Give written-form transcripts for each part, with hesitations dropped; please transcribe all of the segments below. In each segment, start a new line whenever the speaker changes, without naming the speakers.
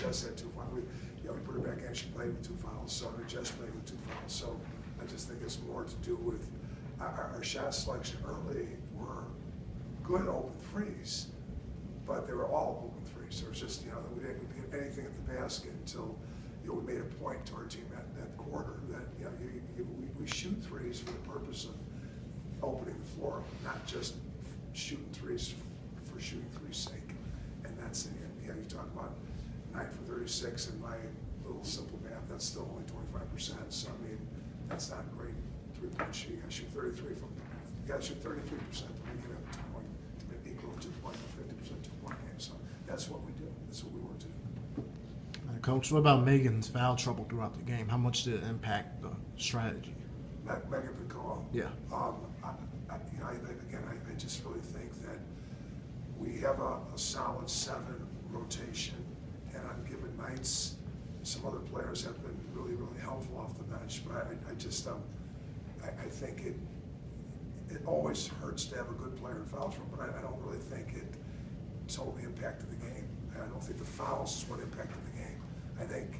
Jess had 2 fouls. We put her back in, she played with 2 fouls, so Jess played with 2 fouls. So I just think it's more to do with our shot selection early were good open threes, but they were all open threes. So it was just, we didn't get anything at the basket until, we made a point to our team at that quarter that, we shoot threes for the purpose of opening the floor, not just shooting threes for shooting threes' sake. And that's, you talk about 9 for 36 in my little simple math, that's still only 25%. So, I mean, that's not a great three-point shot. You got to shoot 33 from, you got to shoot 33% to make it a 2-point, to make equal to 2-point, 50% 2-point game. So that's what we do. That's what we work to do.
Coach, what about Megan's foul trouble throughout the game? How much did it impact the strategy?
Megan Piccolo.
Yeah.
I just really think that we have a solid 7 rotation, and on given nights, some other players have been really, really helpful off the bench. But I think it always hurts to have a good player in foul trouble, but I don't really think it totally impacted the game. I don't think the fouls is what impacted the game. I think,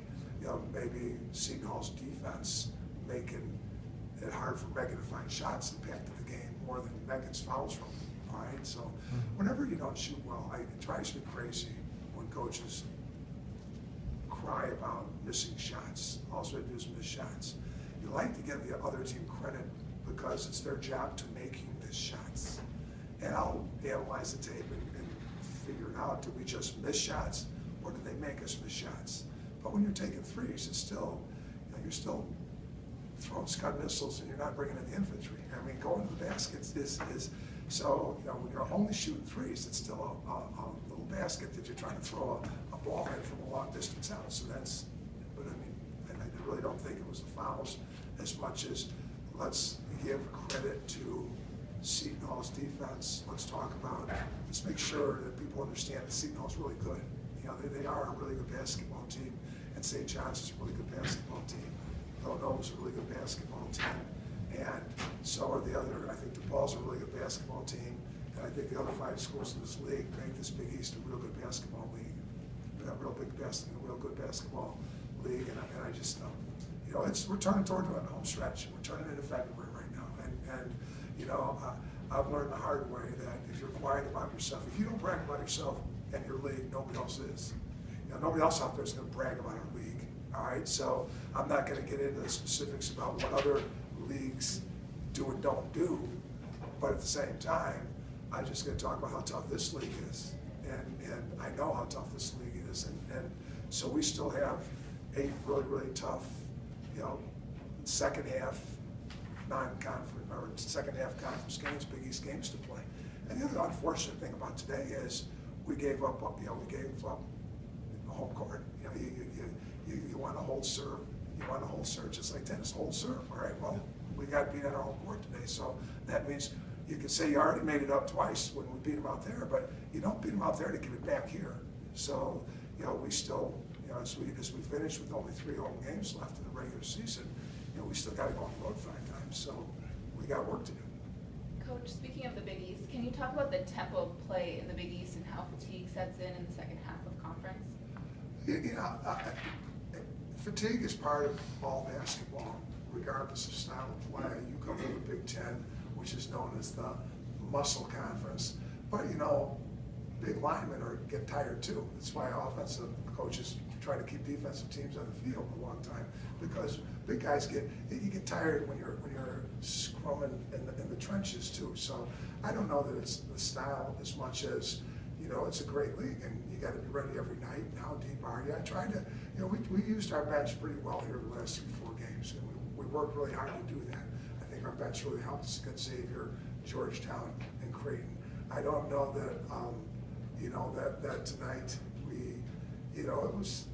maybe Seton Hall's defense making it hard for Megan to find shots impacted the game more than Megan's fouls from. All right, so whenever you don't shoot well, it drives me crazy when coaches cry about missing shots. All they do is miss shots. You like to give the other team credit because it's their job to make you miss shots. And I'll analyze the tape and figure it out. Did we just miss shots, or did they make us miss shots? But when you're taking threes, it's still, you're still throwing Scud missiles, and you're not bringing in the infantry. I mean, going to the baskets is so, when you're only shooting threes, it's still a little basket that you're trying to throw a ball in from a long distance out. So that's, but I mean, I really don't think it was the fouls as much as let's give credit to Seton Hall's defense. Let's make sure that people understand that Seton Hall's really good. They are a really good basketball team, and St. John's is a really good basketball team. Villanova's a really good basketball team, and so are the other. I think DePaul's a really good basketball team, and I think the other 5 schools in this league make this Big East a real good basketball league, a real good basketball league. And I just, we're turning toward a home stretch. We're turning into February right now, and I've learned the hard way that if you're quiet about yourself, if you don't brag about yourself and your league, nobody else is. Nobody else out there is going to brag about our league. All right, so I'm not going to get into the specifics about what other leagues do and don't do, but at the same time, I'm just going to talk about how tough this league is, and I know how tough this league is, and so we still have 8 really, really tough, second half non-conference or second half conference games, Big East games to play. And the other unfortunate thing about today is we gave up home court. You want to hold serve. You want to hold serve just like tennis, hold serve. All right, well, we got beat at our home court today, so that means you can say you already made it up twice when we beat them out there, but you don't beat them out there to get it back here. So, we still, as we finish with only 3 home games left in the regular season, we still got to go on the road 5 times, so we got work to do.
Coach, speaking of the Big East, can you talk about the tempo of play in the Big East and how fatigue sets in the second half of conference?
Fatigue is part of all basketball, regardless of style of play. You come from the Big Ten, which is known as the muscle conference, but big linemen get tired too. That's why offensive coaches try to keep defensive teams on the field a long time, because big guys get tired when you're scrumming in the trenches too. So I don't know that it's the style as much as it's a great league, and you got to be ready every night. And how deep are you? I tried to, we used our bench pretty well here the last 3-4 games, and we worked really hard to do that. I think our bench really helped us against Xavier, Georgetown, and Creighton. I don't know that that tonight it was,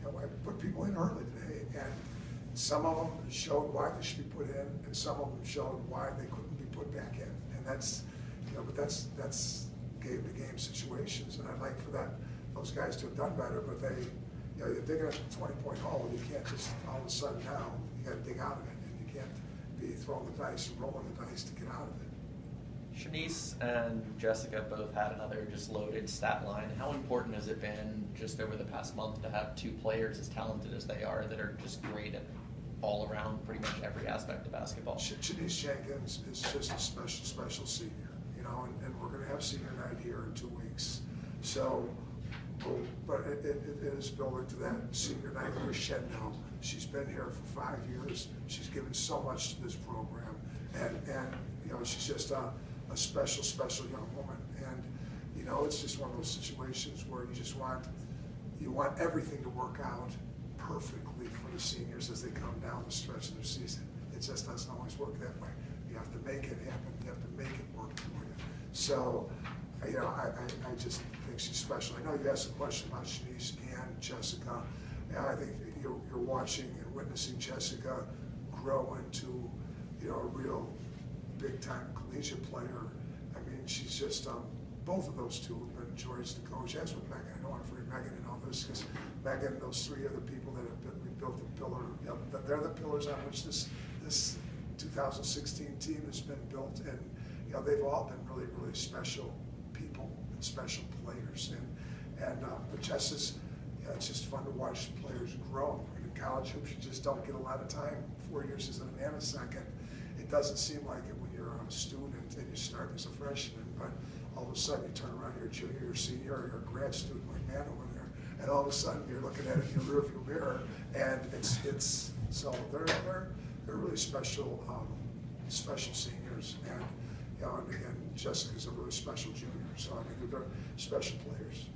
I put people in early today, and some of them showed why they should be put in, and some of them showed why they couldn't be put back in, and that's game-to-game situations, and I'd like for those guys to have done better, but you're digging at a 20-point hole, you can't just all of a sudden now, you got to dig out of it, and you can't be throwing the dice and rolling the dice to get out of it.
Shanice and Jessica both had another just loaded stat line. How important has it been just over the past month to have two players as talented as they are that are just great at all around pretty much every aspect of basketball?
Shanice Jenkins is just a special senior, you know, and we're going to have senior night here in 2 weeks. So, but it is building to that senior night with Shed now. She's been here for 5 years. She's given so much to this program, and you know, she's just a special young woman. And you know, it's just one of those situations where you want everything to work out perfectly for the seniors as they come down the stretch of their season. It just doesn't always work that way. You have to make it happen. You have to make it work for you. So, you know, I just think she's special. I know you asked a question about Shanice and Jessica, and I think you're watching and witnessing Jessica grow into, you know, a real big-time collegiate player. I mean, she's just, both of those two have been joys to coach, as with Megan. I don't want to forget Megan and all this, because Megan, those three are the people that have built the pillar. You know, they're the pillars on which this 2016 team has been built, and you know, they've all been really special people and special players. But Jess is, yeah, it's just fun to watch players grow. In college hoops, you just don't get a lot of time. 4 years is a nanosecond. It doesn't seem like it when you're a student and you start as a freshman, but all of a sudden you turn around, you're a junior, or senior, or you're a grad student like Matt over there, and all of a sudden you're looking at it in your rearview mirror, and it's so they're really special seniors, and you know, and Jessica's a really special junior, so I mean they're special players.